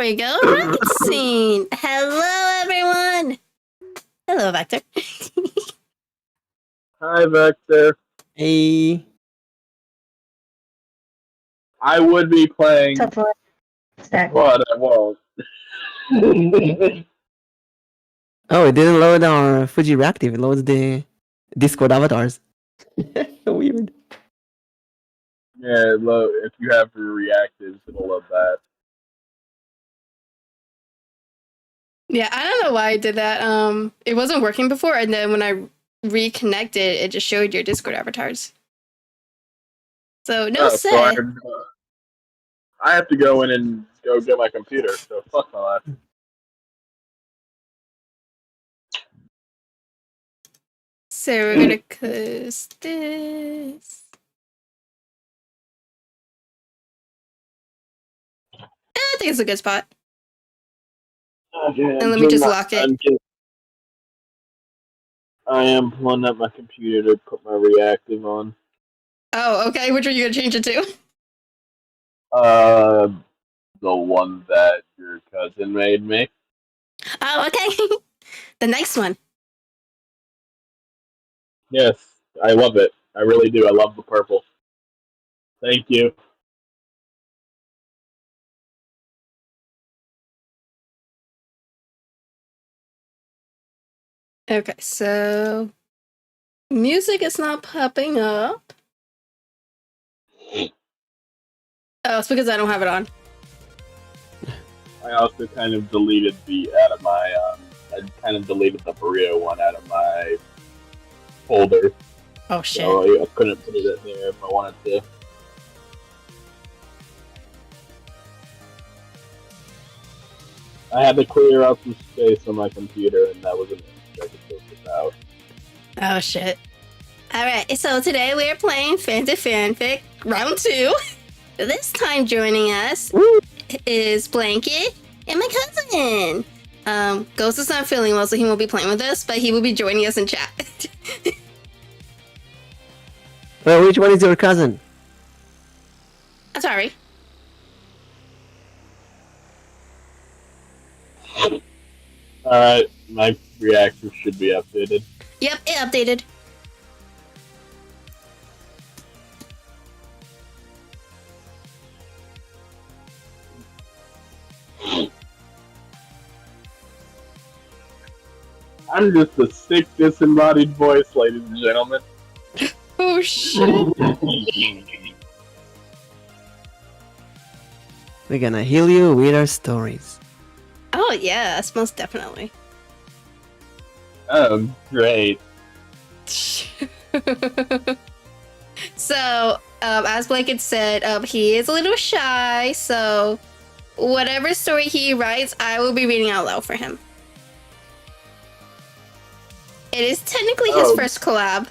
we go. Right scene. Hello, everyone. Hello, Vector. Hi, Vector. Hey. I would be playing, Stack. but I won't. Oh, it didn't load our Fuji Reactive. It loads the Discord avatars. Weird. Yeah, look, if you have your reactives, it'll love that. Yeah, I don't know why I did that. It wasn't working before, and then when I reconnected, it just showed your Discord avatars. So no So say. I have to go in and go get my computer, so fuck my life. So we're gonna close this. I think it's a good spot. Okay, And let me just lock it. I am pulling up my computer to put my reactive on. Oh, okay. Which are you gonna change it to? The one that your cousin made me. Oh, okay. The next one. Yes, I love it. I really do. I love the purple. Thank you. Okay, so music is not popping up. Oh, it's because I don't have it on. I also kind of deleted the out of my I kind of deleted the burrito one out of my folder. Oh shit. So I couldn't put it in there if I wanted to. I had to clear out some space on my computer, and that was an image I could take this out. Oh shit. Alright, so today we are playing Frantic Fanfic round 2. This time joining us is Blanket and my cousin. Ghost is not feeling well, so he won't be playing with us, but he will be joining us in chat. Well, which one is your cousin? I'm sorry. Alright, my reactor should be updated. Yep, it updated. I'm just a sick, disembodied voice, ladies and gentlemen. Oh shit. We're gonna heal you with our stories. Oh yes, most definitely. Oh, great. So, as Blanket said, he is a little shy, so whatever story he writes, I will be reading out loud for him. It is technically his first collab.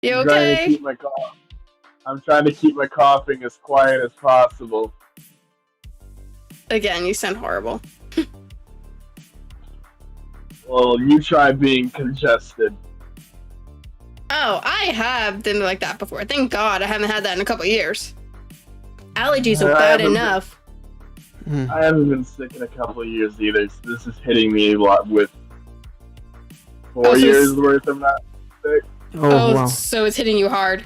You okay? I'm trying to keep my coughing as quiet as possible. Again, you sound horrible. Well, you try being congested. Oh, I have been like that before. Thank God I haven't had that in a couple years. Allergies are bad enough. I haven't been sick in a couple of years either, so this is hitting me a lot with 4 years worth of not sick. Oh, wow. So it's hitting you hard.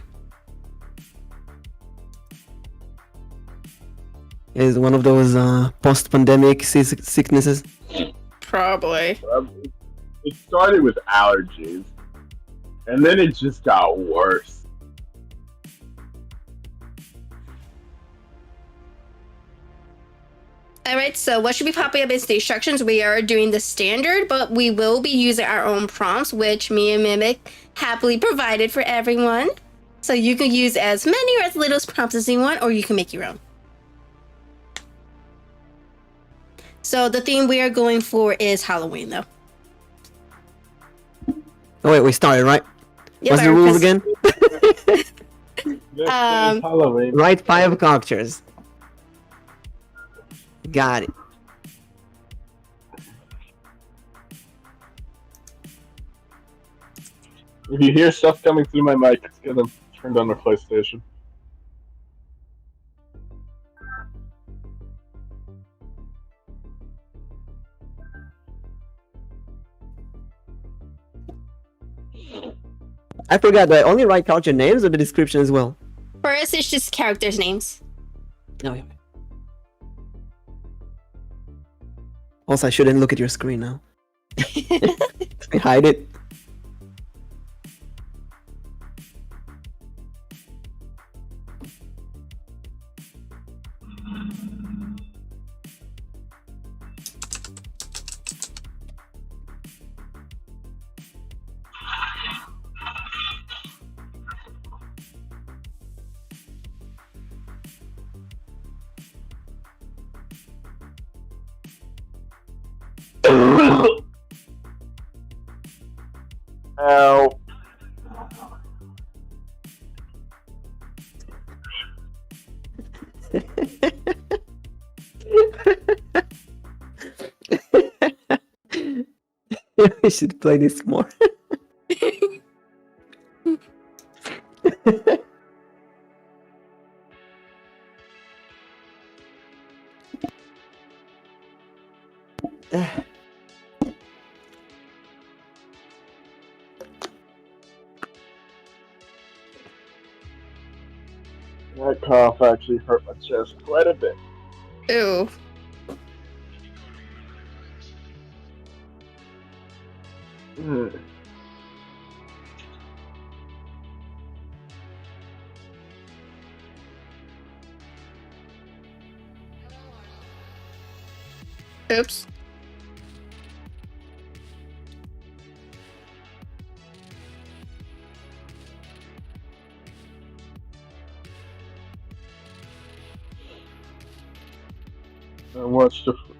Is one of those post-pandemic sicknesses? Probably. It started with allergies, and then it just got worse. Alright, so what should be popping up is the instructions. We are doing the standard, but we will be using our own prompts, which me and Mimic happily provided for everyone. So you can use as many or as little prompts as you want, or you can make your own. So the theme we are going for is Halloween, though. Oh wait, we started, right? Yep, What's the rules again? Halloween. Write 5 characters. Got it. If you hear stuff coming through my mic, it's gonna turn on my PlayStation. I forgot. Do I only write character names or the description as well? For us, it's just characters' names. Oh, yeah. Also, I shouldn't look at your screen now. I hide it. Ow. We should play this more. That cough actually hurt my chest quite a bit. Ooh. Mm. Oops.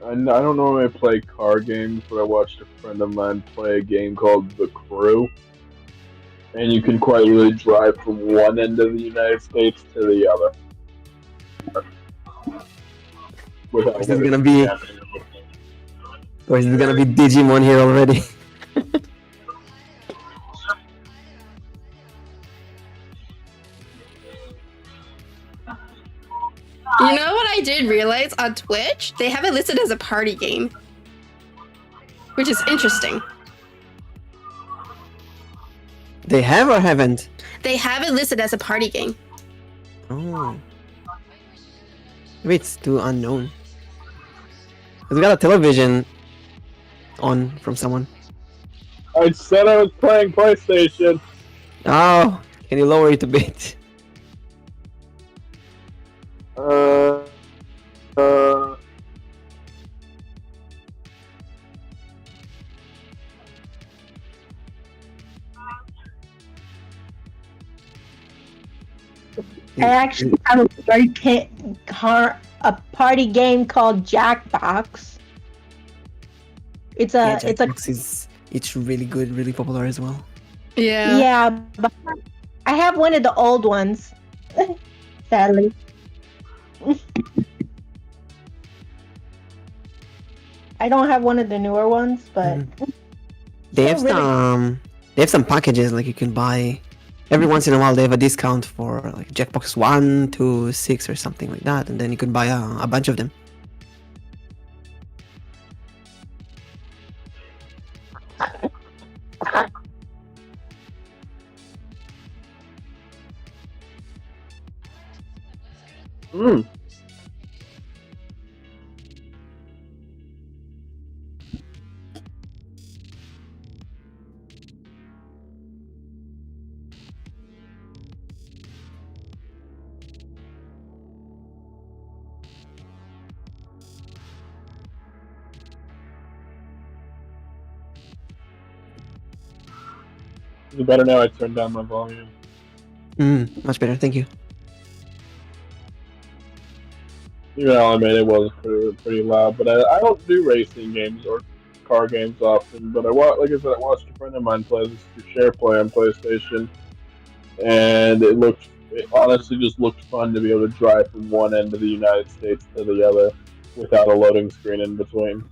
I don't normally play car games, but I watched a friend of mine play a game called The Crew. And you can quite literally drive from one end of the United States to the other. Without This is gonna be... Or is it gonna be Digimon here already? You know what I did realize on Twitch? They have it listed as a party game. Which is interesting. They have or haven't? They have it listed as a party game. Oh. Maybe it's too unknown. We got a television on from someone. I said I was playing PlayStation. Oh, can you lower it a bit? I actually have a party game called Jackbox. It's really good, really popular as well. Yeah. But I have one of the old ones. Sadly. I don't have one of the newer ones, but they have some packages like you can buy. Every once in a while they have a discount for like Jackbox 1 to 6 or something like that, and then you can buy a bunch of them. Hmm. Is it better now? I turned down my volume. Much better, thank you. Even though I made it was pretty loud, but I don't do racing games or car games often. But like I said, I watched a friend of mine play this share play on PlayStation, and it honestly just looked fun to be able to drive from one end of the United States to the other without a loading screen in between.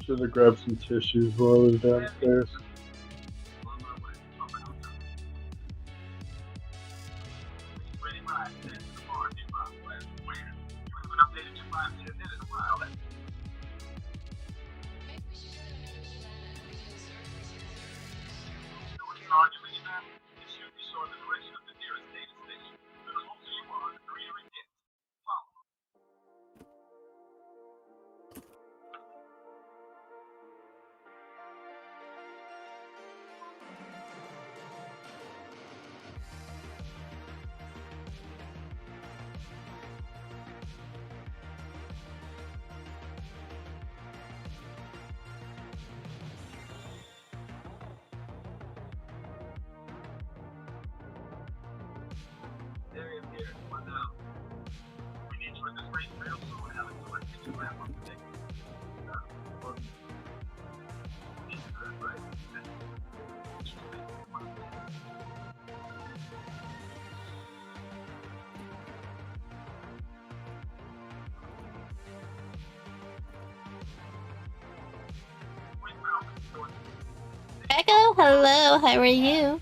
Should have grabbed some tissues while I was downstairs. Echo, hello, how are you?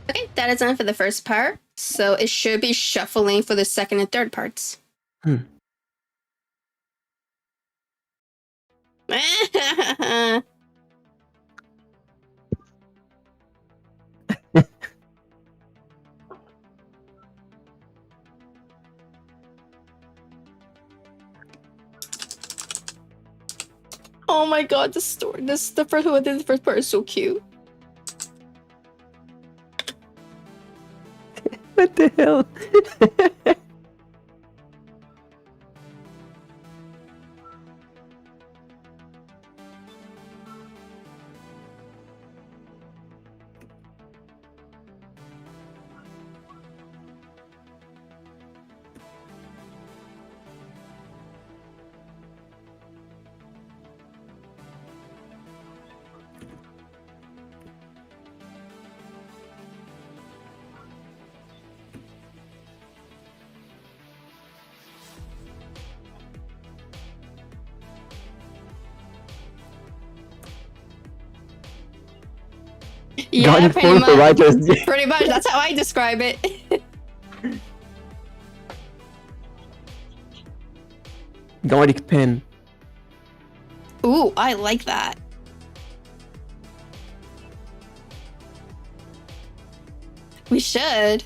Okay, that is done for the first part. So it should be shuffling for the second and third parts. Oh my god, the story. The first one, the first part is so cute. What the hell? Yeah, Garlic pretty phone for much. writers. Pretty much. That's how I describe it. Garlic pen. Ooh, I like that. We should.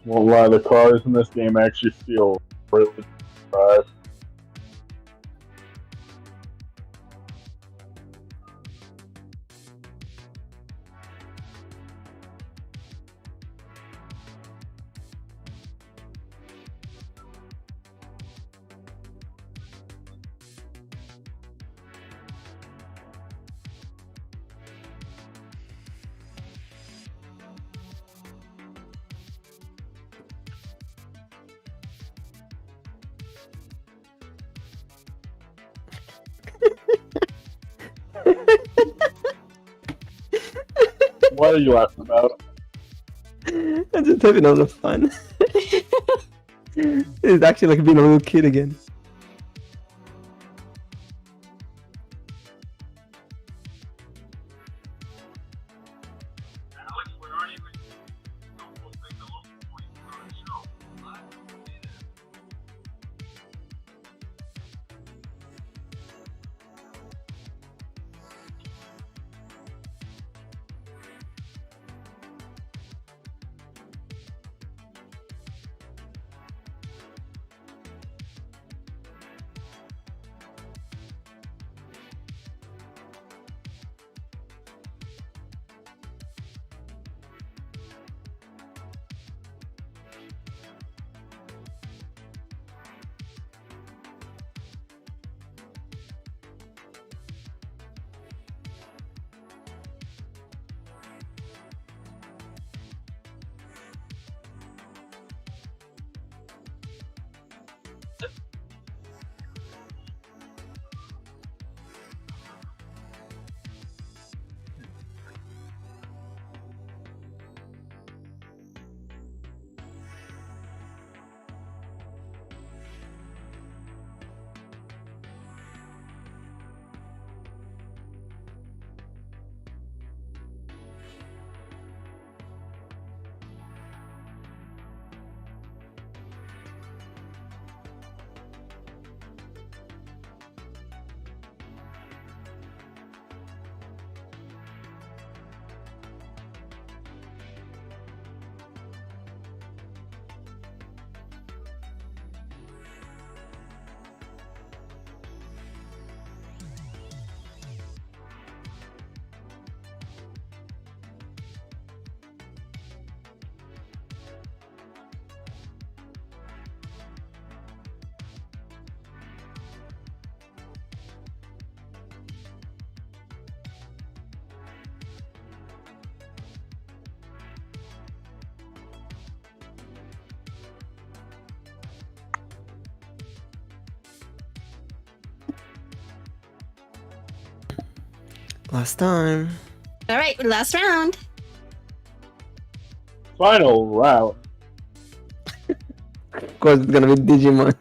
Won't lie, the cars in this game actually feel really drive. What are you laughing about? I'm just having all the fun. It's actually like being a little kid again. Last time. All right, last round. Final round. Of course, it's gonna be Digimon.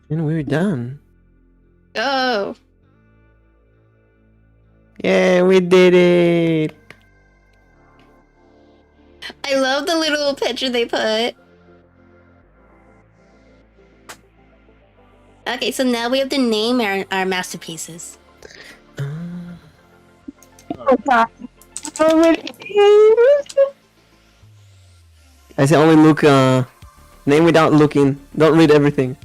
And we're done. Oh, Yeah, we did it. I love the little picture they put. Okay, so now we have to name our masterpieces. Oh god. I say only look. Name without looking. Don't read everything.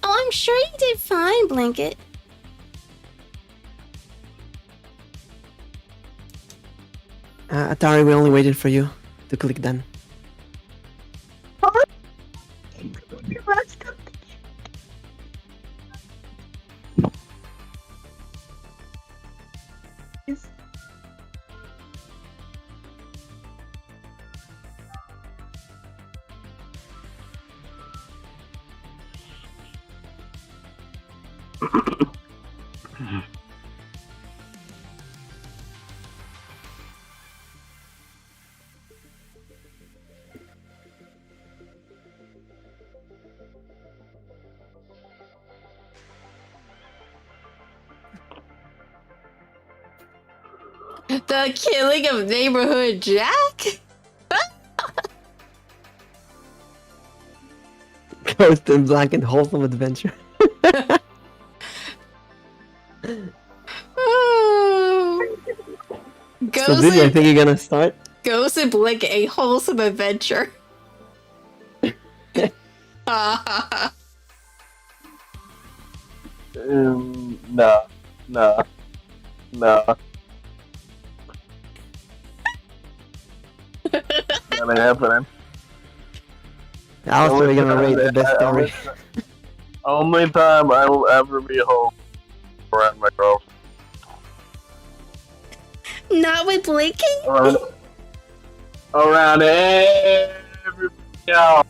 Oh, I'm sure you did fine, Blanket. Atari, we only waited for you to click done. The killing of Neighborhood Jack? Ghost in Black and Wholesome Adventure. Oh. So, Diddy, I think you're gonna start. Ghost in Blink, a wholesome adventure. Nah. That ain't happening. I was really gonna rate the best story. Only time I will ever be home around my girlfriend. Not with blinking? Around everybody else.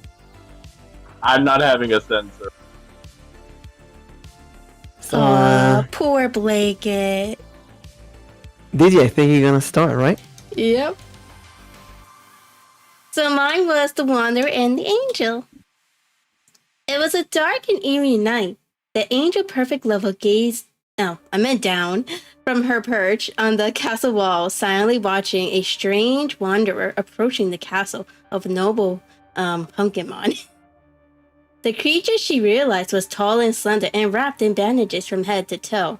I'm not having a sensor. So, poor Blanket. Didi, I think you're gonna start, right? Yep. So mine was The Wanderer and the Angel. It was a dark and eerie night. The angel perfect lover gazed down from her perch on the castle wall, silently watching a strange wanderer approaching the castle of noble Pumpkinmon. The creature she realized was tall and slender and wrapped in bandages from head to toe.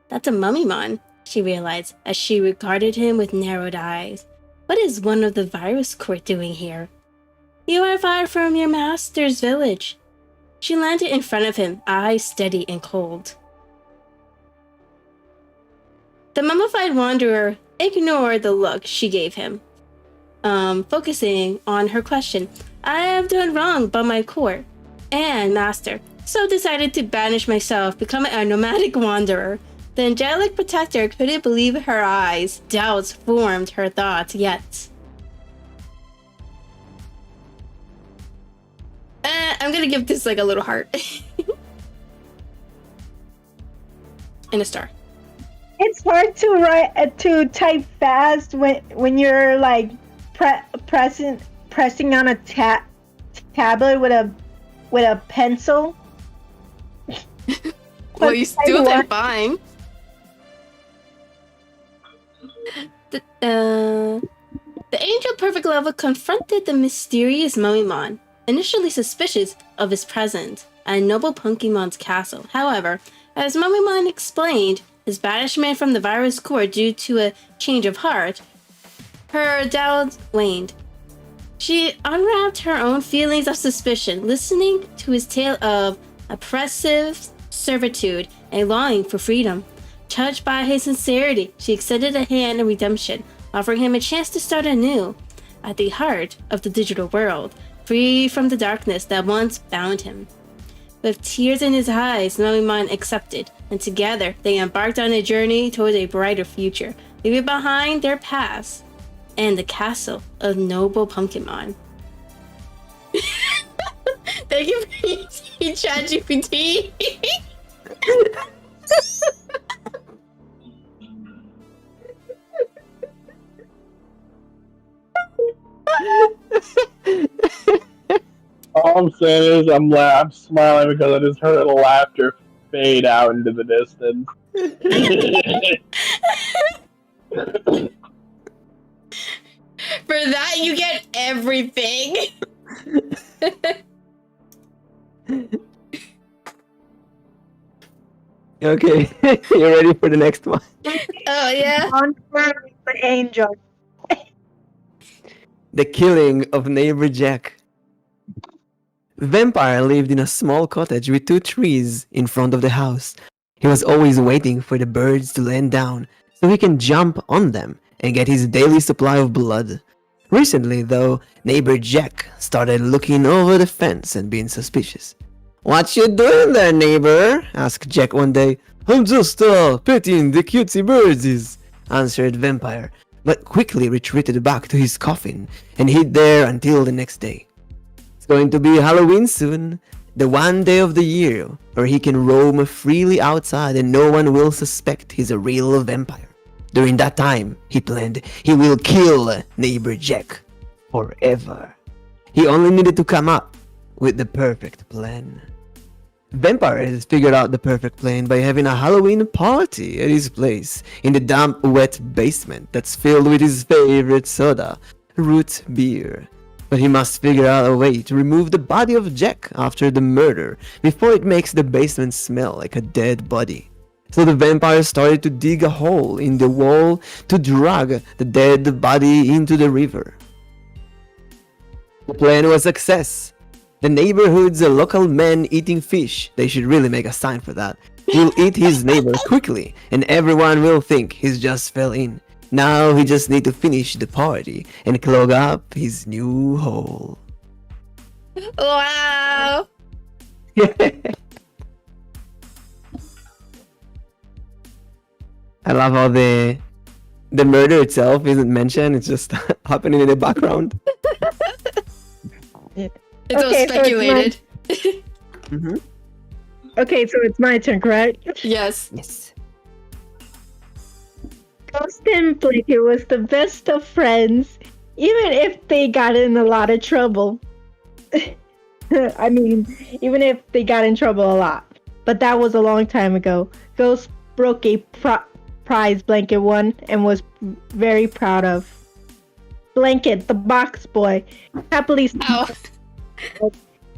That's a Mummymon, she realized as she regarded him with narrowed eyes. What is one of the virus court doing here? You are far from your master's village. She landed in front of him, eyes steady and cold. The mummified wanderer ignored the look she gave him, focusing on her question. I have done wrong by my court and master, so decided to banish myself, become a nomadic wanderer. The angelic protector couldn't believe her eyes. Doubts formed her thoughts, yet. I'm gonna give this like a little heart. And a star. It's hard to write to type fast when you're like pressing on a tablet with a pencil. Well, you still did fine. The angel perfect lover confronted the mysterious Mummymon, initially suspicious of his presence at noble Punkymon's castle. However, as Mummymon explained, his banishment from the virus court due to a change of heart, her doubts waned. She unwrapped her own feelings of suspicion, listening to his tale of oppressive servitude and longing for freedom. Touched by his sincerity, she extended a hand in redemption, offering him a chance to start anew at the heart of the digital world, free from the darkness that once bound him. With tears in his eyes, Mummymon accepted, and together they embarked on a journey towards a brighter future, leaving behind their past and the castle of noble Pumpkinmon. Thank you for using ChatGPT. All I'm saying is I'm smiling because I just heard the laughter fade out into the distance. For that, you get everything. Okay, you ready for the next one? Oh, yeah. On the angel. The killing of neighbor Jack. Vampire lived in a small cottage with 2 trees in front of the house. He was always waiting for the birds to land down so he can jump on them and get his daily supply of blood. Recently, though, neighbor Jack started looking over the fence and being suspicious. "What you doing there, neighbor?" asked Jack one day. "I'm just petting the cutesy birds," answered Vampire, but quickly retreated back to his coffin and hid there until the next day. It's going to be Halloween soon, the one day of the year where he can roam freely outside and no one will suspect he's a real vampire. During that time, he planned, he will kill neighbor Jack forever. He only needed to come up with the perfect plan. Vampire has figured out the perfect plan by having a Halloween party at his place in the damp, wet basement that's filled with his favorite soda, root beer. But he must figure out a way to remove the body of Jack after the murder before it makes the basement smell like a dead body. So the vampire started to dig a hole in the wall to drag the dead body into the river. The plan was a success. The neighborhood's a local man eating fish. They should really make a sign for that. He'll eat his neighbor quickly, and everyone will think he's just fell in. Now he just need to finish the party and clog up his new hole. Wow. I love how the murder itself isn't mentioned. It's just happening in the background. It's all Okay, so it's speculated. Mm-hmm. Okay, so it's my turn, correct? Yes. Yes. Ghost and Blanket was the best of friends, even if they got in a lot of trouble. I mean, even if they got in trouble a lot. But that was a long time ago. Ghost broke a prize Blanket won and was very proud of. Blanket, the box boy, happily Ow.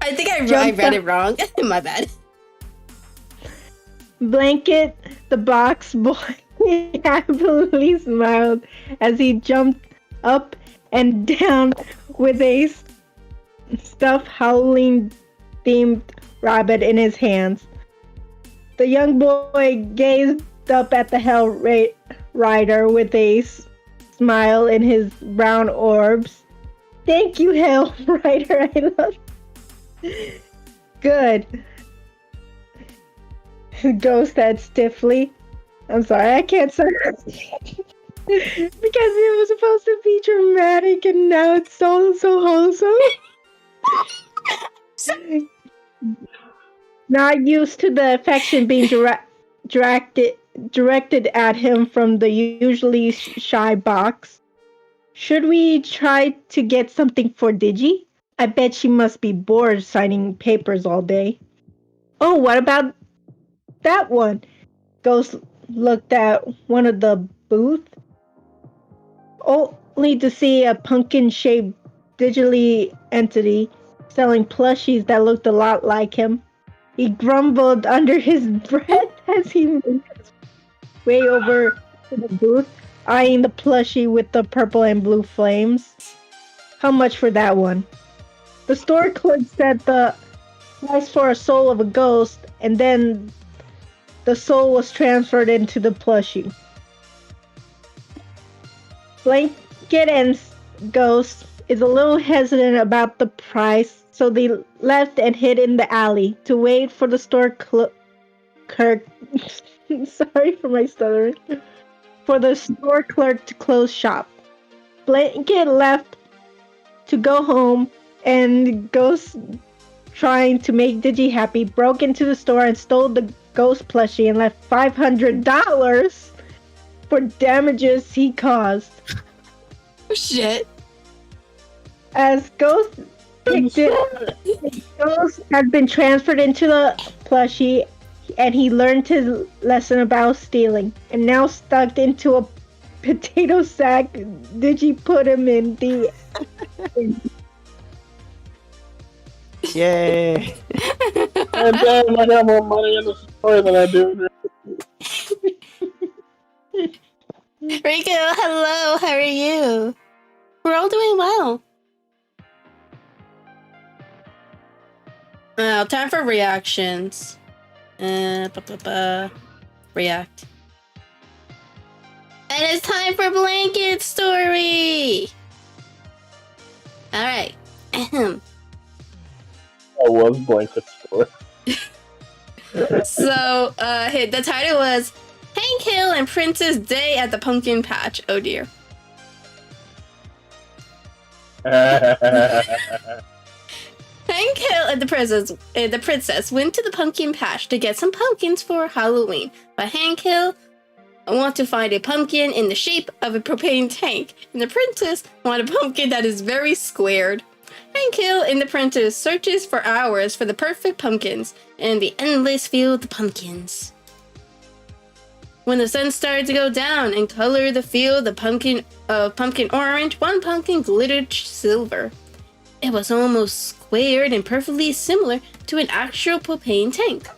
I think I Jumped read up. it wrong. My bad. Blanket, the box boy, happily smiled as he jumped up and down with a stuffed Halloween themed rabbit in his hands. The young boy gazed up at the Hell Rider with a smile in his brown orbs. Thank you, Hell Rider. I love. Good. Ghost said stiffly. I'm sorry, I can't say because it was supposed to be dramatic and now it's so wholesome. Not used to the affection being directed at him from the usually shy box. Should we try to get something for Digi? I bet she must be bored signing papers all day. Oh, what about that one? Ghost looked at one of the booths, only to see a pumpkin-shaped digitally entity selling plushies that looked a lot like him. He grumbled under his breath as he moved his way over to the booth, eyeing the plushie with the purple and blue flames. How much for that one? The store clerk said the price for a soul of a ghost, and then the soul was transferred into the plushie. Blanket and Ghost is a little hesitant about the price, so they left and hid in the alley to wait for the store clerk. Sorry for my stuttering. For the store clerk to close shop. Blanket left to go home, and Ghost, trying to make Digi happy, broke into the store and stole the ghost plushie and left $500 for damages he caused. Oh, shit. As Ghost picked it, Ghost had been transferred into the plushie, and he learned his lesson about stealing. And now stuck into a potato sack, Digi put him in the. Yay! And damn, I got more money in the story than I do. Rico, hello, how are you? We're all doing well. Time for reactions. React. And it's time for Blanket Story! Alright. Ahem. I was Blanket Story. So, the title was Hank Hill and Princess Day at the Pumpkin Patch. Oh dear. Hank Hill and the princess went to the pumpkin patch to get some pumpkins for Halloween. But Hank Hill wants to find a pumpkin in the shape of a propane tank, and the princess wants a pumpkin that is very squared. Hank Hill and the princess searches for hours for the perfect pumpkins in the endless field of pumpkins. When the sun started to go down and color the field of pumpkin orange, one pumpkin glittered silver. It was almost squared and perfectly similar to an actual propane tank.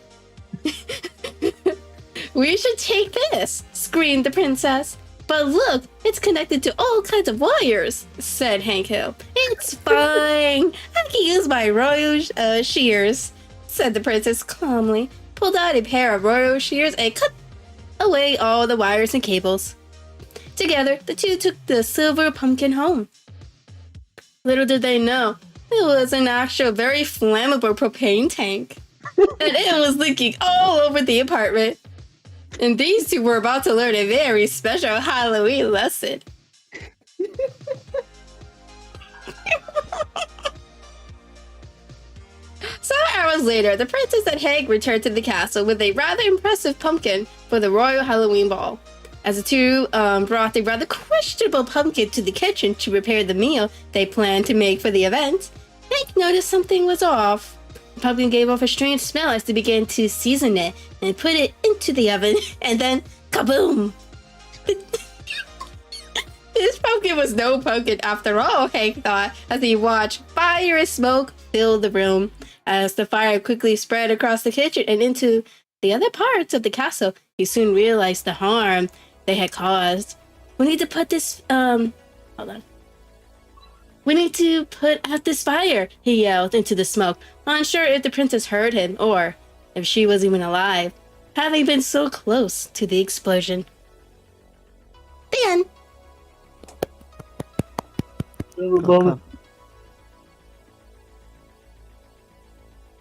"We should take this," screamed the princess. But look, it's connected to all kinds of wires, said Hank Hill. It's fine. I can use my royal shears, said the princess calmly, pulled out a pair of royal shears and cut away all the wires and cables. Together, the two took the silver pumpkin home. Little did they know, it was an actual very flammable propane tank. And it was leaking all over the apartment. And these two were about to learn a very special Halloween lesson. Some hours later, the princess and Hank returned to the castle with a rather impressive pumpkin for the royal Halloween ball. As the two brought the rather questionable pumpkin to the kitchen to prepare the meal they planned to make for the event, Hank noticed something was off. The pumpkin gave off a strange smell as they began to season it and put it into the oven, and then kaboom! This pumpkin was no pumpkin after all, Hank thought, as he watched fire and smoke fill the room. As the fire quickly spread across the kitchen and into the other parts of the castle, he soon realized the harm they had caused. We need to put this, hold on. We need to put out this fire, he yelled into the smoke, unsure if the princess heard him or if she was even alive, having been so close to the explosion. The end. Okay.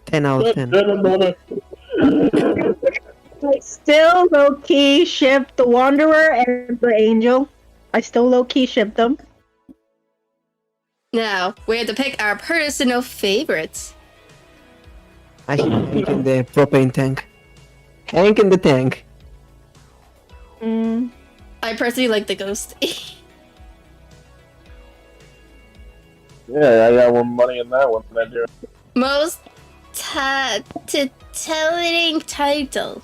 10 out of 10. I still low-key ship the Wanderer and the Angel. I still low-key ship them. Now, we have to pick our personal favorites. I should Hank in the propane tank. Hank in the tank. I personally like the ghost. Yeah, I got one money in that one. I do. Most telling title.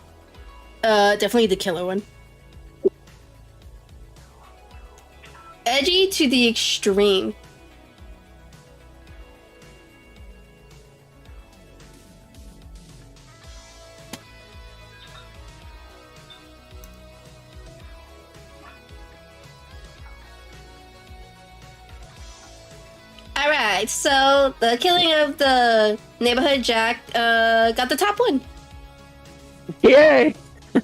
Definitely the killer one. Edgy to the extreme. Alright, so the killing of the neighborhood Jack got the top one. Yay!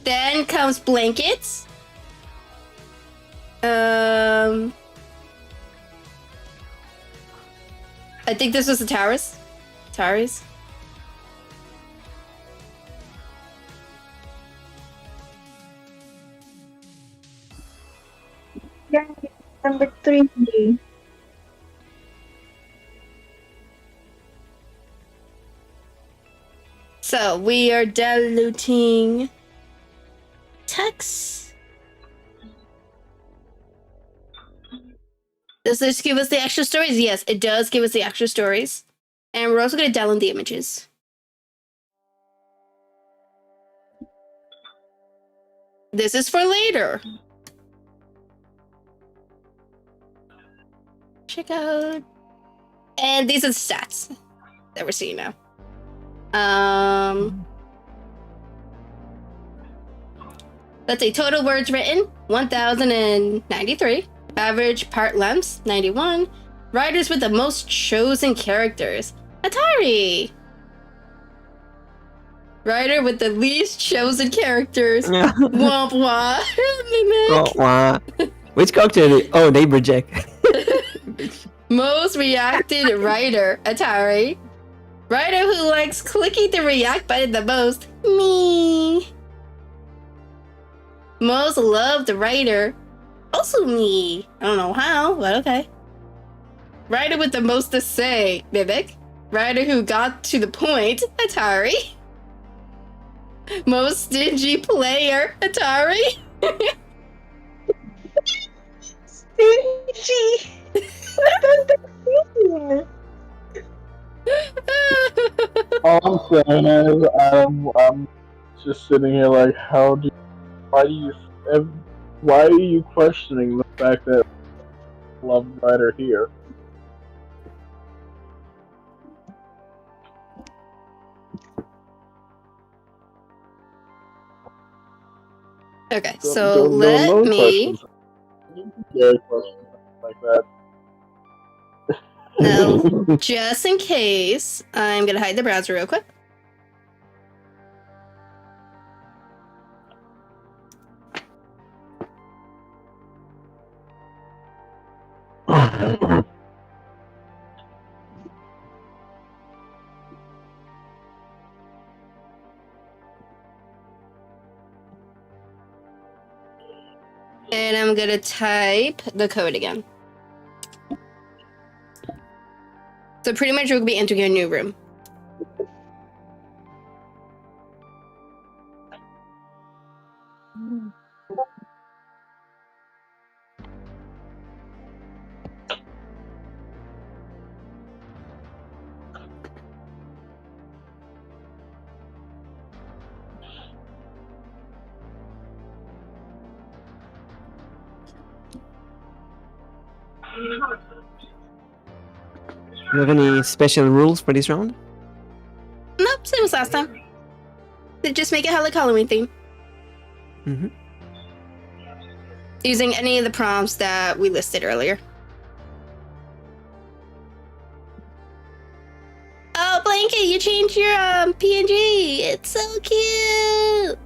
Then comes blankets. I think this was the towers. Towers. Yeah, number 3. So we are diluting text. Does this give us the extra stories? Yes, it does give us the extra stories. And we're also going to download the images. This is for later. Check out. And these are the stats that we're seeing now. Let's say total words written 1,093. Average part lengths 91. Writers with the most chosen characters Atari. Writer with the least chosen characters Womp womp. Mimic. Oh, which character? Oh, neighbor Jack. Most reacted writer Atari. Writer who likes clicking the react button the most me. Most loved writer also me. I don't know how, but okay. Writer with the most to say Mimic. Writer who got to the point Atari. Most stingy player Atari. Stingy. All I'm saying is, I'm just sitting here like, why are you questioning the fact that love writer here? Okay, so let me. Questions. scary question like that. No, just in case, I'm gonna hide the browser real quick. And I'm gonna type the code again. So pretty much we'll be entering a new room. Do you have any special rules for this round? Nope, same as last time. They just make it Halloween theme. Mm-hmm. Using any of the prompts that we listed earlier. Oh, Blanket, you changed your PNG. It's so cute.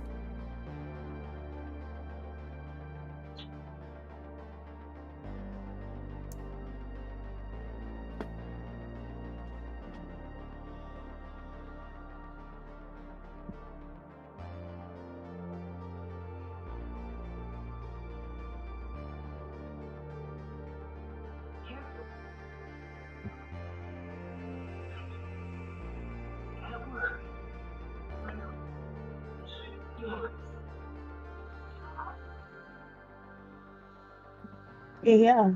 Yeah.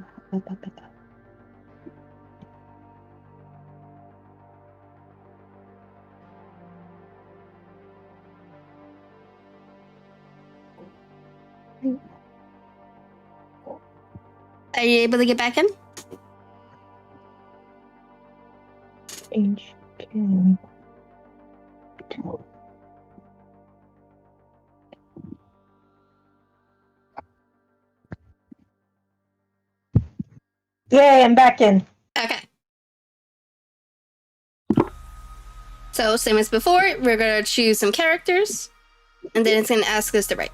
Are you able to get back in? Change. Yay, I'm back in. Okay. So, same as before, we're gonna choose some characters, and then it's gonna ask us to write.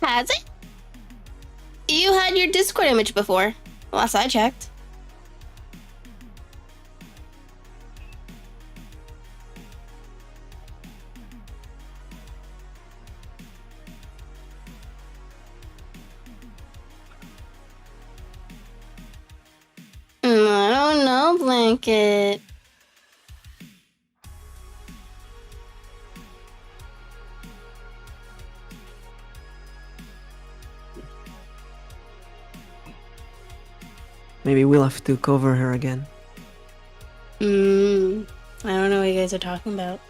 Has it? You had your Discord image before. Last I checked. I don't know, Blanket. Maybe we'll have to cover her again. I don't know what you guys are talking about.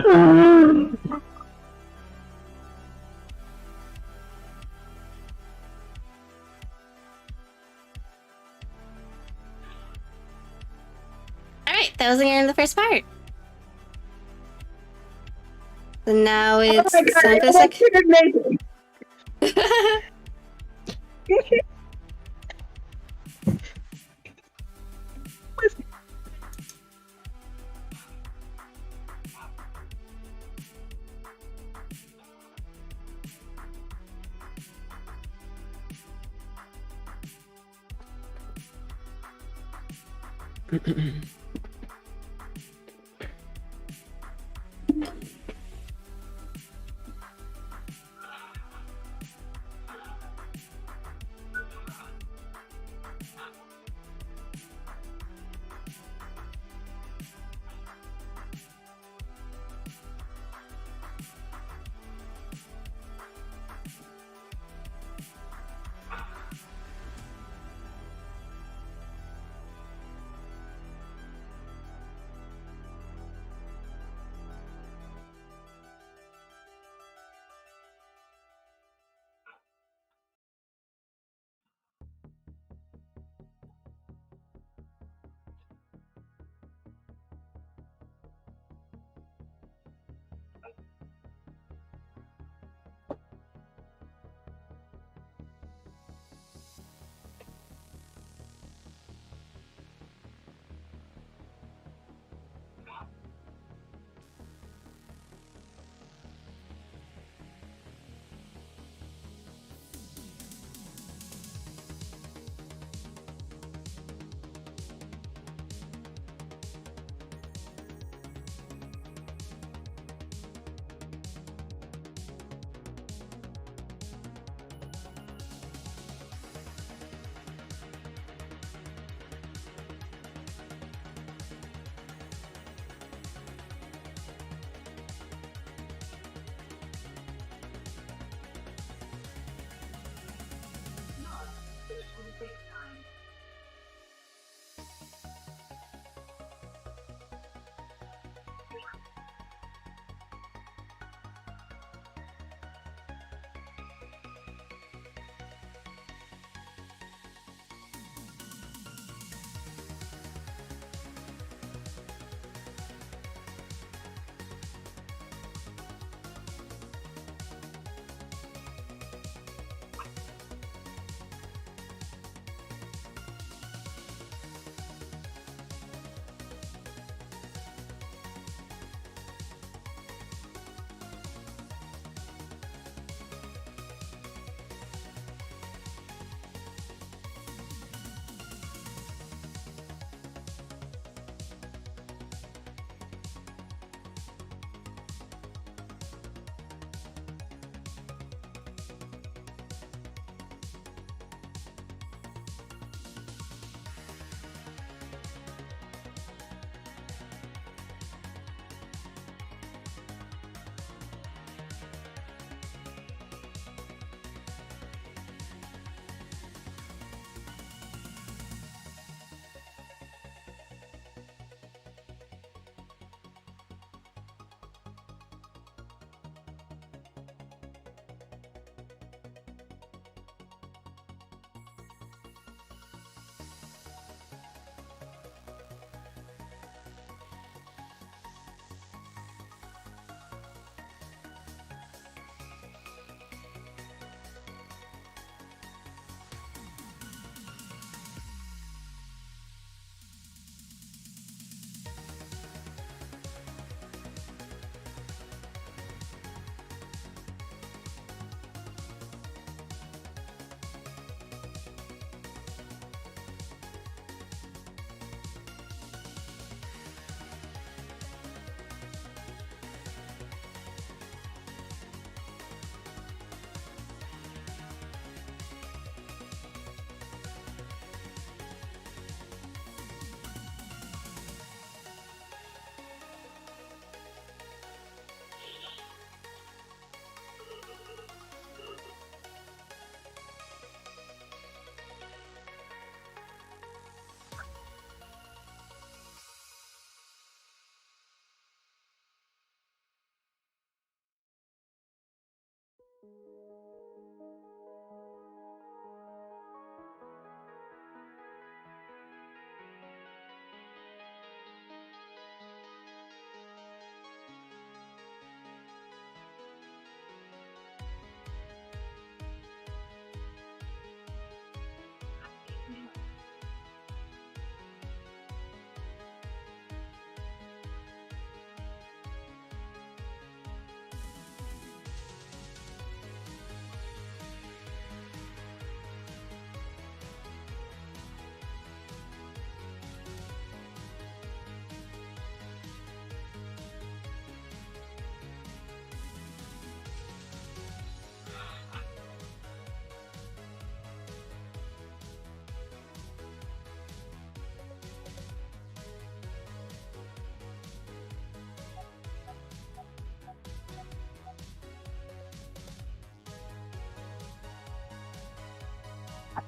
Alright, that was the end of the first part. So now Oh it's my god, time for the I second. couldn't make it.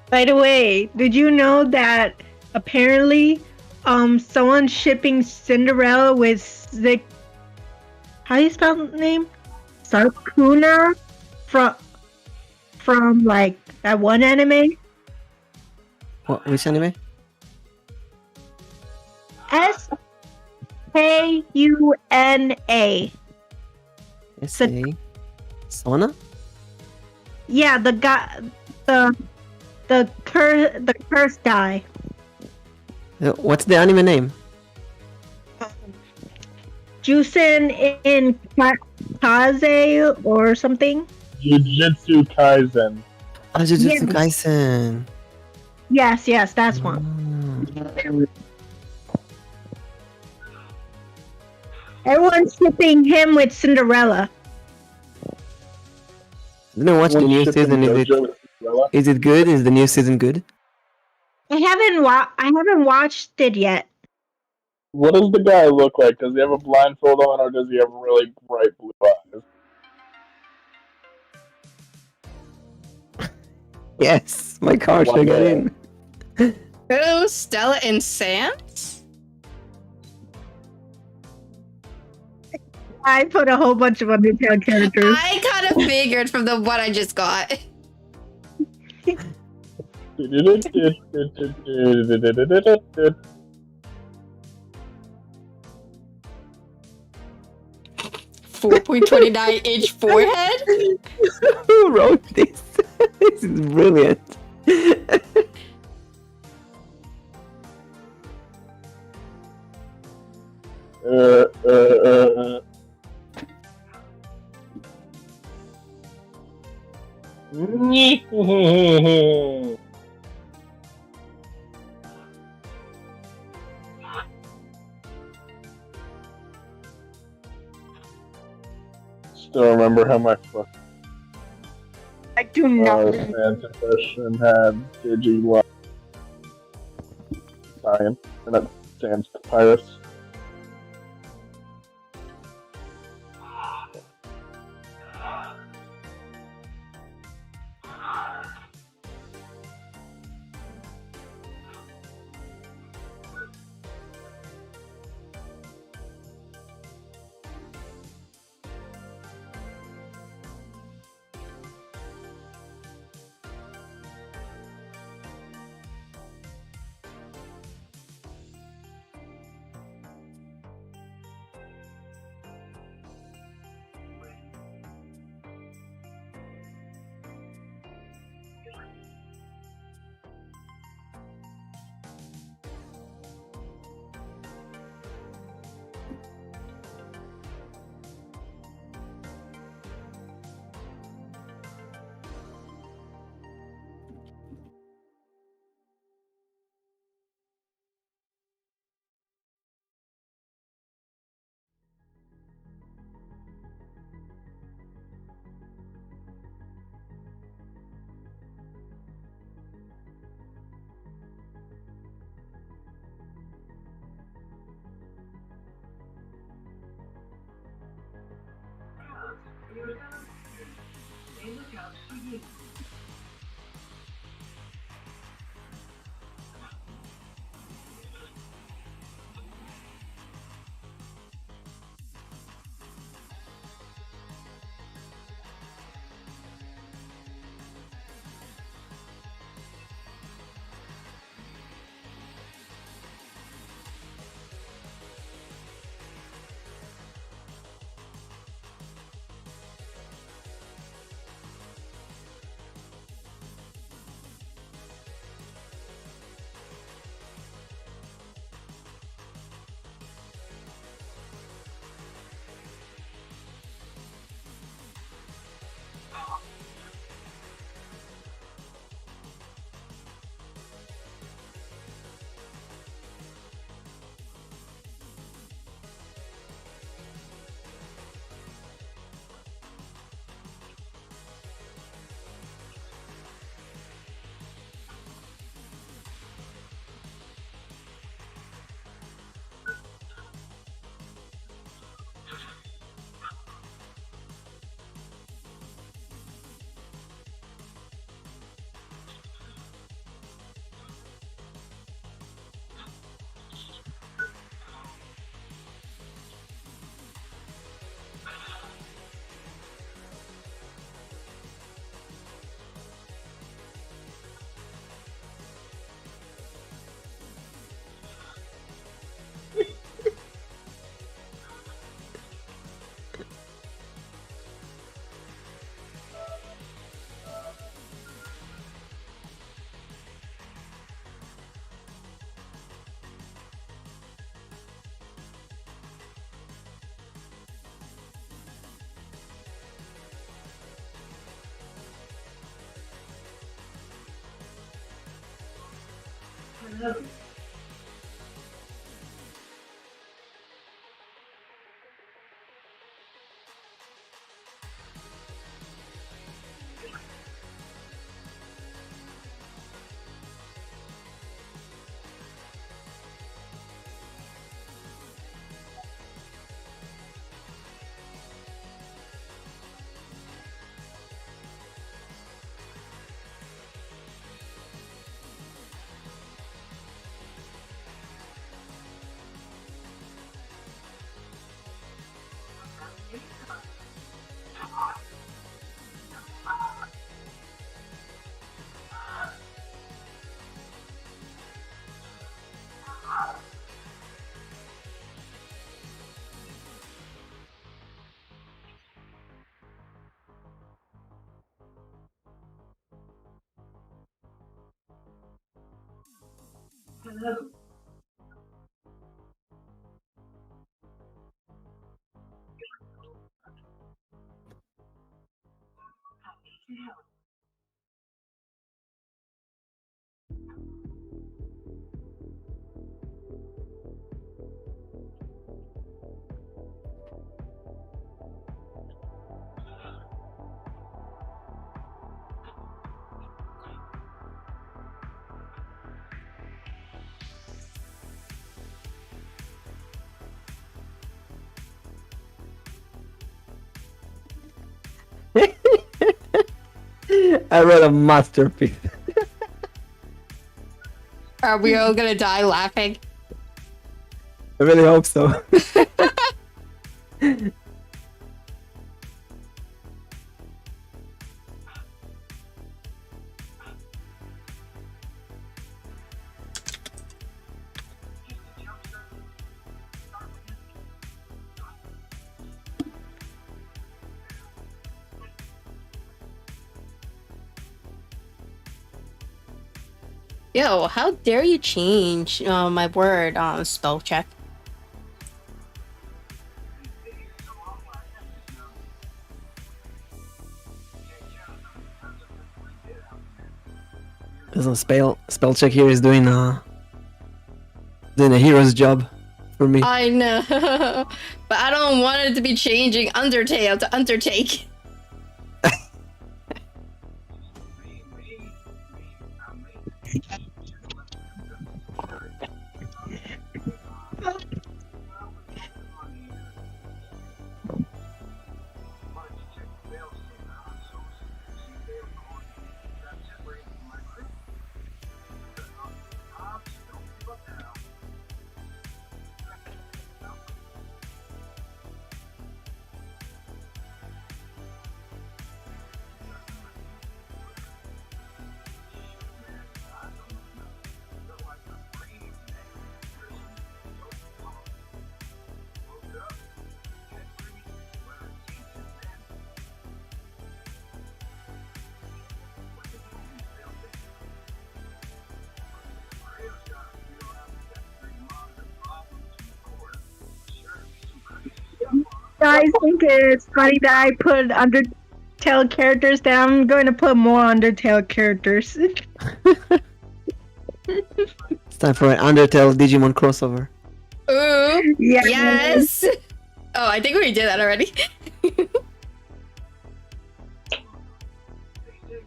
By the way, did you know that apparently, someone's shipping Cinderella with how do you spell the name? Sarkuna from like that one anime? What? Which anime? Skuna. S.A. Sona? Yeah, the guy, the cursed guy. What's the anime name? Jusen in Kaze or something. Jujutsu Kaisen. Oh, Jujutsu Yes. Kaisen. Yes, that's one. Mm. Everyone's shipping him with Cinderella. Didn't watch the One new ship in season. JoJo with Cinderella. Is it good? Is the new season good? I haven't watched it yet. What does the guy look like? Does he have a blindfold on, or does he have really bright blue eyes? Yes, my car should get in. Oh, Stella and Sans? I put a whole bunch of Undertale characters. I kind of figured from the what I just got. .29-inch forehead? Who wrote this? This is brilliant. Still remember how my first I do not. Sans impression had Digiko Science, or not Sans Papyrus. I wrote a masterpiece. Are we all gonna die laughing? I really hope so. Yo, how dare you change my word on spell check? Listen, spell check here is doing a hero's job for me. I know, but I don't want it to be changing Undertale to Undertake. Guys think it's funny that I put Undertale characters down. I'm going to put more Undertale characters. It's time for an Undertale Digimon crossover. Ooh, Yeah. yes. Oh, I think we did that already.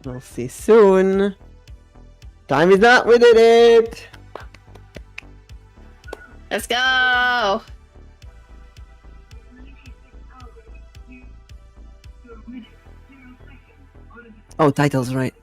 We'll see soon. Time is up, we did it! Let's go. Oh, title's right.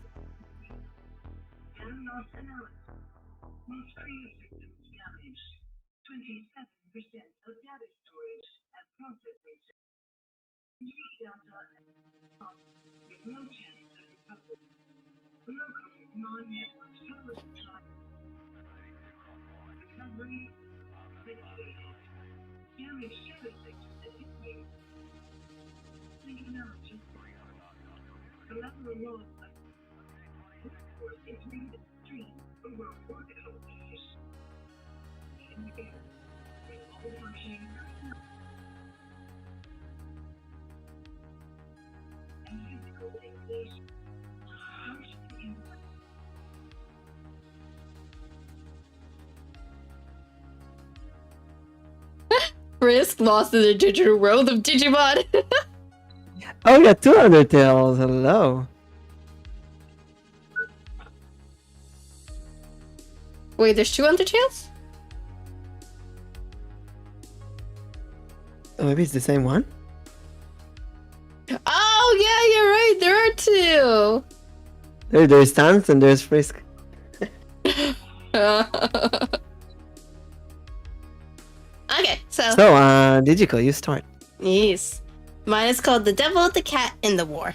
Frisk lost in the digital world of Digimon. Oh, yeah, 2 Undertales. Hello. Wait, there's 2 Undertales? Oh, maybe it's the same one? Oh, yeah, you're right. There are 2. There's Sans and there's Frisk. Okay, so Digiko, you start. yes. Mine is called The Devil, the Cat, and the War.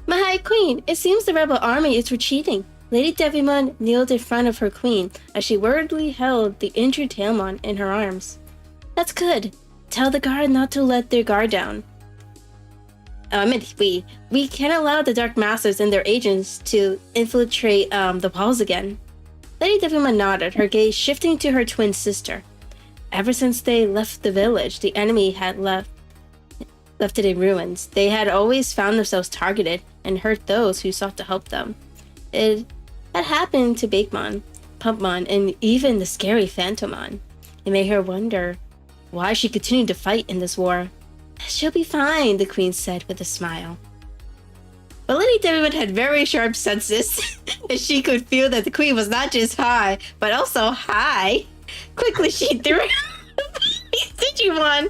My High Queen, it seems the rebel army is retreating. Lady Devimon kneeled in front of her queen as she worriedly held the injured Tailmon in her arms. That's good. Tell the guard not to let their guard down. We can't allow the Dark Masters and their agents to infiltrate the walls again. Lady Devimon nodded, her gaze shifting to her twin sister. Ever since they left the village, the enemy had left it in ruins. They had always found themselves targeted and hurt those who sought to help them. It had happened to Bakemon, Pumpmon, and even the scary Phantomon. It made her wonder why she continued to fight in this war. She'll be fine, the queen said with a smile. But Lady Devimon had very sharp senses, and she could feel that the queen was not just high, but also high. Quickly, she threw Digimon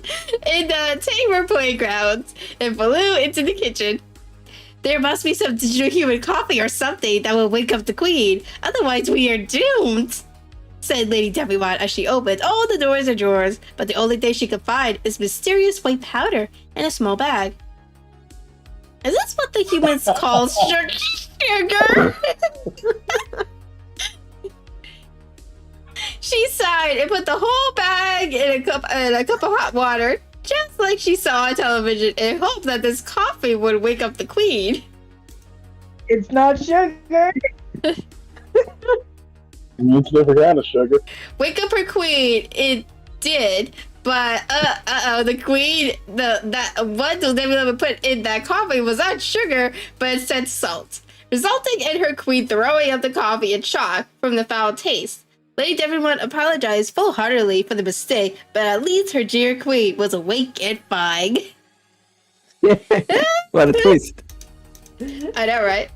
in the Tamer playgrounds and flew into the kitchen. There must be some digital human coffee or something that will wake up the queen. Otherwise, we are doomed, said Lady Devimon as she opened all the doors and drawers, but the only thing she could find is mysterious white powder in a small bag. Is this what the humans call sugar? She sighed and put the whole bag in a cup of hot water, just like she saw on television, in hopes that this coffee would wake up the queen. It's not sugar. It's a different kind of sugar. Wake up her queen. It did, but the queen, that what Devimon put in that coffee was not sugar, but instead salt, resulting in her queen throwing up the coffee in shock from the foul taste. Lady Devimon apologized full-heartedly for the mistake, but at least her dear queen was awake and fine. What a twist. I know, right?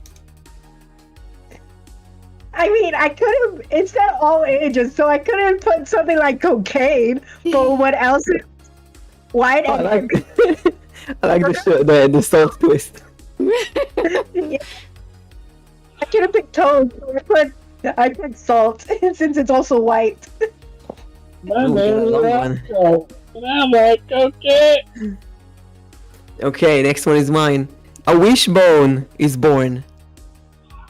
I mean, I could have. It's not all ages, so I could have put something like cocaine. But what else? White I and like, I like the salt twist. yeah. I could have picked toad. So I put salt since it's also white. Okay, next one is mine. A wishbone is born.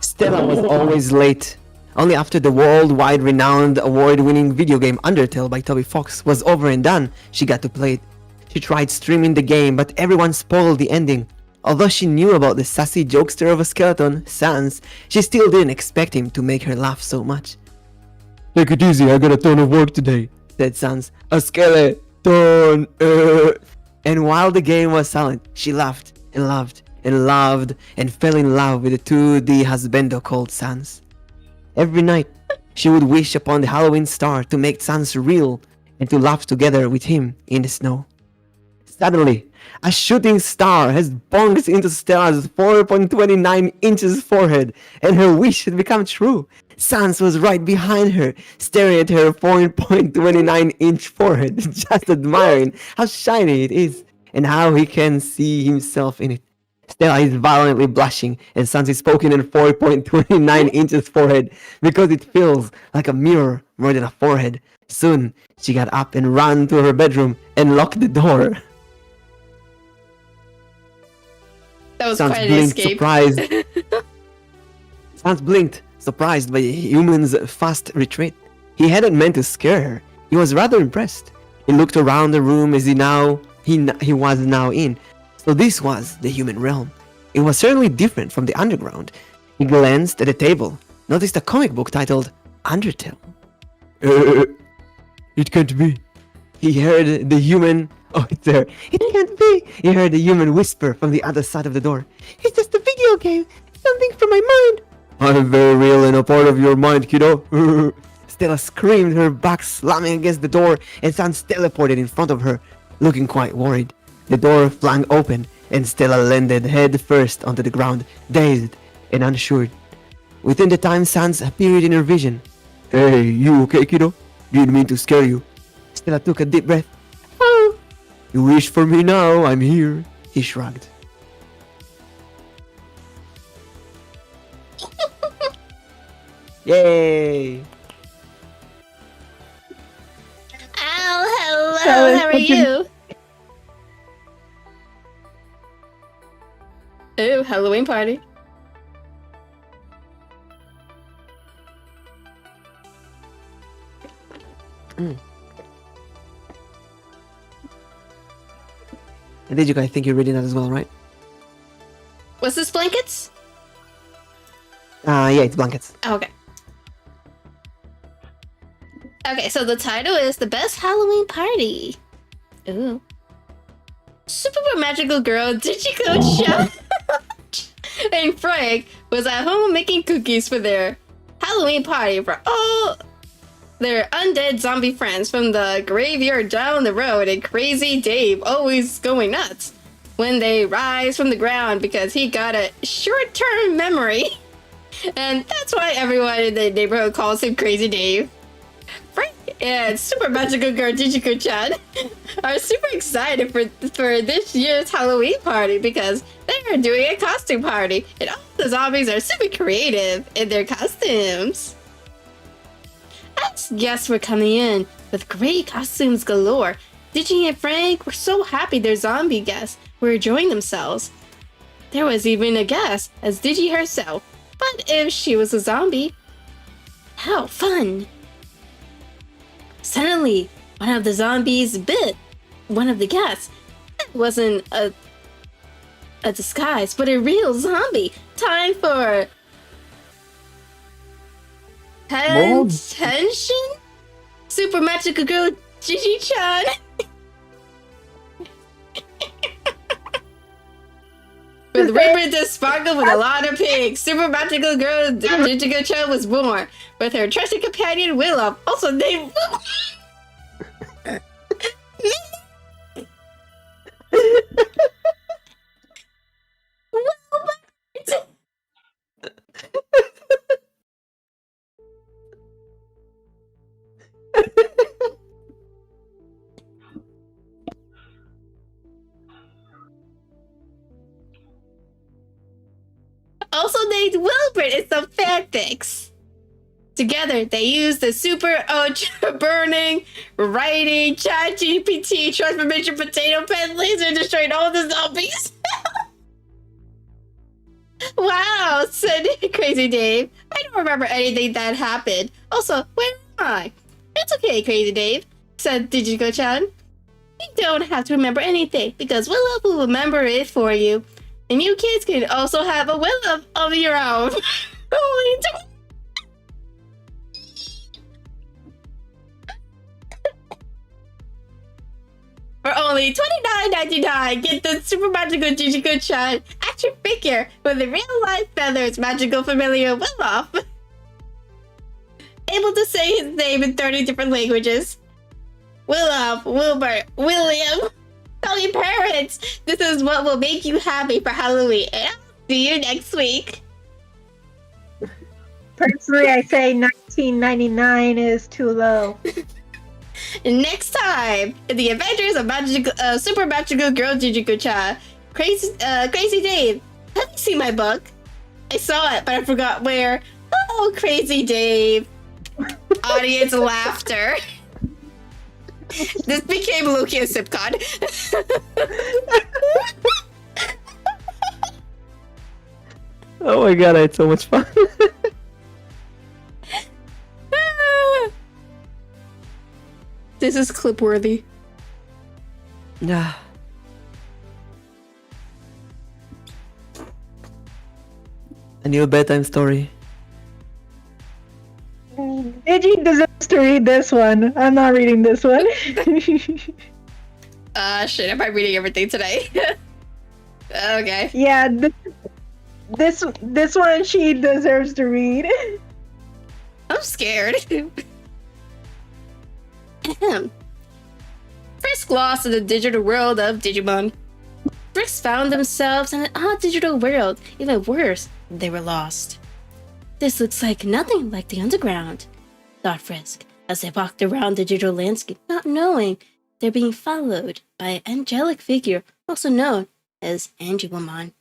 Stella was always late. Only after the worldwide renowned award-winning video game Undertale by Toby Fox was over and done, she got to play it. She tried streaming the game, but everyone spoiled the ending. Although she knew about the sassy jokester of a skeleton, Sans, she still didn't expect him to make her laugh so much. Take it easy, I got a ton of work today, said Sans. A skeleton. And while the game was silent, she laughed and laughed and loved and fell in love with the 2D husbando called Sans. Every night, she would wish upon the Halloween star to make Sans real and to laugh together with him in the snow. Suddenly, a shooting star has bonked into Stella's 4.29 inches forehead, and her wish had become true. Sans was right behind her, staring at her 4.29 inch forehead, just admiring how shiny it is and how he can see himself in it. Stella is violently blushing, and Sans is poking in 4.29 inches forehead because it feels like a mirror more than a forehead. Soon, she got up and ran to her bedroom and locked the door. That was Sans quite an blinked, escape. surprised. Sans blinked, surprised by the human's fast retreat. He hadn't meant to scare her. He was rather impressed. He looked around the room as he was now in. So this was the human realm. It was certainly different from the underground. He glanced at the table, noticed a comic book titled Undertale. It can't be. He heard the human... Oh, it's there. It can't be. He heard the human whisper from the other side of the door. It's just a video game. Something from my mind. I'm very real and a part of your mind, kiddo. Stella screamed, her back slamming against the door, and Sans teleported in front of her, looking quite worried. The door flung open, and Stella landed head first onto the ground, dazed and unsure. Within the time, Sans appeared in her vision. Hey, you okay, kiddo? Didn't mean to scare you. Stella took a deep breath. Oh, you wish for me now, I'm here. He shrugged. Yay! Oh, hello. So How are you? Ooh, Halloween party. And Digiko, I think you're reading that as well, right? What's this, blankets? Yeah, it's blankets. Oh, okay. Okay, so the title is The Best Halloween Party. Ooh. Super magical girl Digiko and Frank was at home making cookies for their Halloween party for all their undead zombie friends from the graveyard down the road, and Crazy Dave always going nuts when they rise from the ground because he got a short-term memory. And that's why everyone in the neighborhood calls him Crazy Dave. Frank and super magical girl Digiko-chan are super excited for this year's Halloween party because they're doing a costume party, and all the zombies are super creative in their costumes. As guests were coming in with great costumes galore, Digi and Frank were so happy their zombie guests were enjoying themselves. There was even a guest as Digi herself, but if she was a zombie, how fun! Suddenly, one of the zombies bit one of the guests. It wasn't a disguise, but a real zombie. Time for tension? Super magical girl Gigi-chan. With ribbons that sparkle with a lot of pink, super magical girl Digiko-chan was born with her trusted companion Willow, also named also named Wilbert in some fanfics. Together, they used the super ultra burning, writing, chat GPT, transformation potato pen laser and destroyed all the zombies. Wow, said Crazy Dave. I don't remember anything that happened. Also, where am I? It's okay, Crazy Dave, said Digiko-chan. You don't have to remember anything because Willow will remember it for you. And you kids can also have a Willow of your own. For only $29.99, get the super magical Digiko-chan action figure with a real-life feathers magical familiar Willow. Able to say his name in 30 different languages. Willow, Wilbert, William. Tell your parents this is what will make you happy for Halloween. And I'll see you next week. Personally, I say $19.99 is too low. Next time, in the Adventures of Super Magical Girl Digiko-chan, Crazy Dave, have you seen my book? I saw it, but I forgot where. Oh, Crazy Dave. Audience laughter. This became Loki and Sipcon. Oh my god, I had so much fun. This is clip worthy. Yeah. A new bedtime story. Digi deserves to read this one. I'm not reading this one. Shit, am I reading everything today? Okay. Yeah, this one she deserves to read. I'm scared. Ahem. Frisk lost in the digital world of Digimon. Frisk found themselves in an odd digital world. Even worse, they were lost. This looks like nothing like the underground, thought Frisk, as they walked around the digital landscape, not knowing they're being followed by an angelic figure, also known as Angelomon.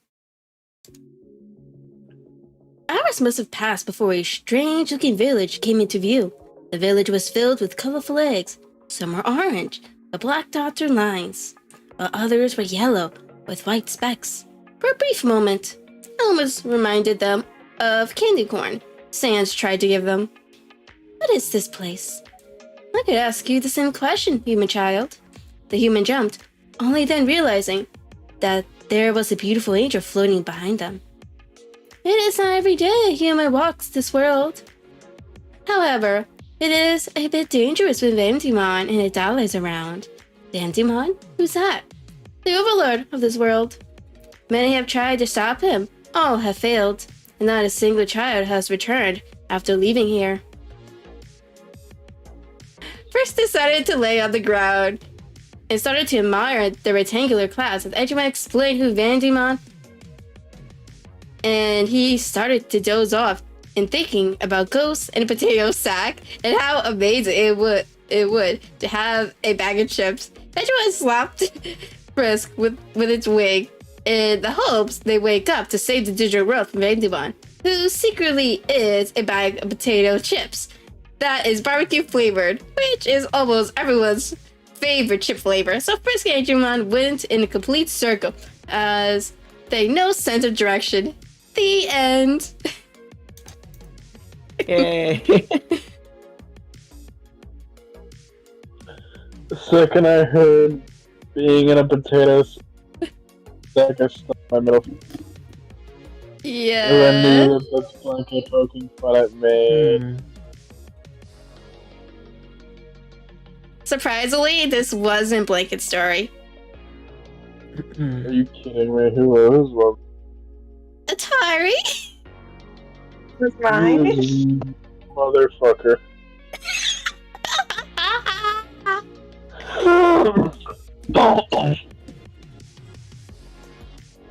Hours must have passed before a strange-looking village came into view. The village was filled with colorful eggs. Some were orange, with black dots or lines, while others were yellow, with white specks. For a brief moment, it almost reminded them of candy corn Sans tried to give them. What is this place? I could ask you the same question, human child. The human jumped, only then realizing that there was a beautiful angel floating behind them. It is not every day a human walks this world. However, it is a bit dangerous with Vandemon and its allies around. Vandemon? Who's that? The overlord of this world. Many have tried to stop him. All have failed, and not a single child has returned after leaving here. First decided to lay on the ground and started to admire the rectangular clouds as Edgemon explained who Vandemon, and he started to doze off and thinking about ghosts and a potato sack and how amazing it would to have a bag of chips. Edgemon slapped Frisk with its wing in the hopes they wake up to save the digital world from Vandemon, who secretly is a bag of potato chips that is barbecue flavored, which is almost everyone's favorite chip flavor. So Frisk and Edgemon went in a complete circle as they had no sense of direction. The end. Yay. The second I heard being in a potato sack, I stuck my middle. Yeah. And I knew that that's Blanket poking fun at me. Surprisingly, this wasn't Blanket's story. Are you kidding me? Who's one? Atari? Was mine? Motherfucker.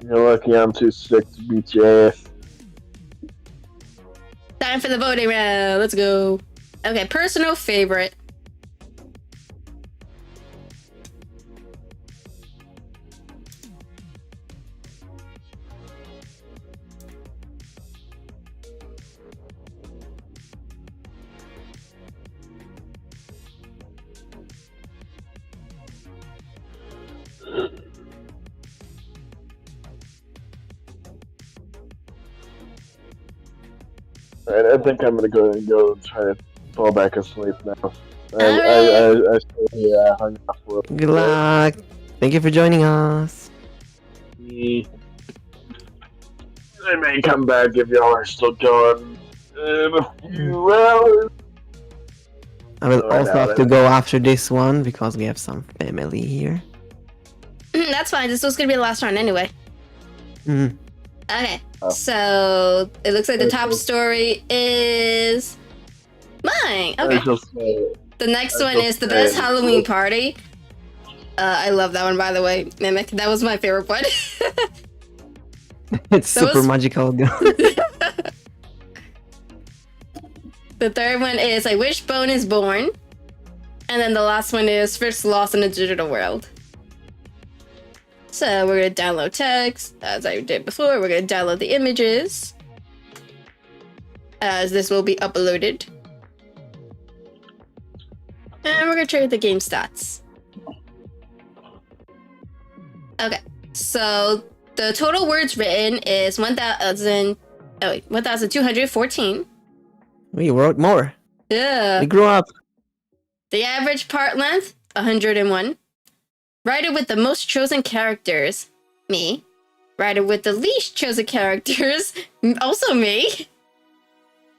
You're lucky I'm too sick to beat your ass. Time for the voting round. Let's go. Okay, personal favorite. Alright, I think I'm gonna go try to fall back asleep now. Alright. I hung up for Good luck. Thank you for joining us. I may come back if y'all are still going in a few hours. I will Alright, also have to go after this one because we have some family here. That's fine. This was gonna be the last round anyway. Mm. Okay, Oh. so it looks like the top story is mine. Okay. The next one is the best Halloween party. I love that one, by the way, Mimic. That was my favorite one. It's That super was- magical. The third one is I Wish Bone is Born. And then the last one is First Lost in the Digital World. So we're going to download text, as I did before. We're going to download the images, as this will be uploaded. And we're going to trade the game stats. Okay, so the total words written is 1,214. We wrote more. Yeah. We grew up. The average part length, 101. Writer with the most chosen characters, me. Writer with the least chosen characters, also me.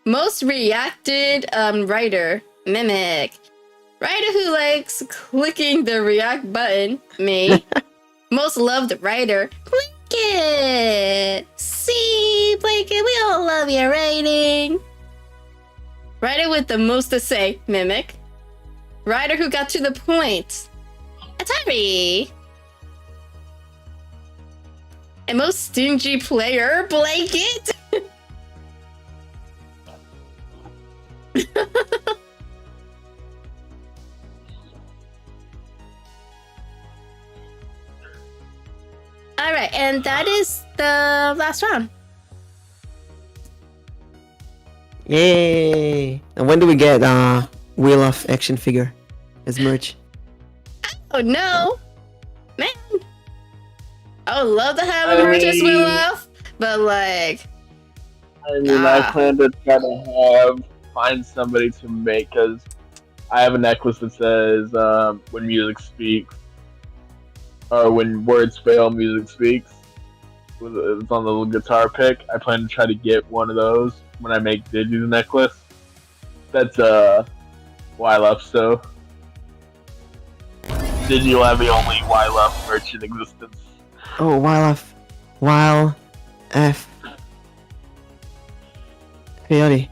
Most reacted writer, Mimic. Writer who likes clicking the react button, me. Most loved writer, Blanket. See, Blanket, we all love your writing. Writer with the most to say, Mimic. Rider who got to the point. Atari. And most stingy player, Blanket. All right, and that is the last round. Yay! And when do we get Wheel of action figure as merch? Oh no, man! I would love to have a merchant's wheel off, but like, I mean, I plan to try to find somebody to make, because I have a necklace that says when music speaks, or when words fail, music speaks. It's on the little guitar pick. I plan to try to get one of those when I make Digi's necklace. That's Wyluff, so Digi will have the only Wyluff merch in existence. Oh, While F Coyote.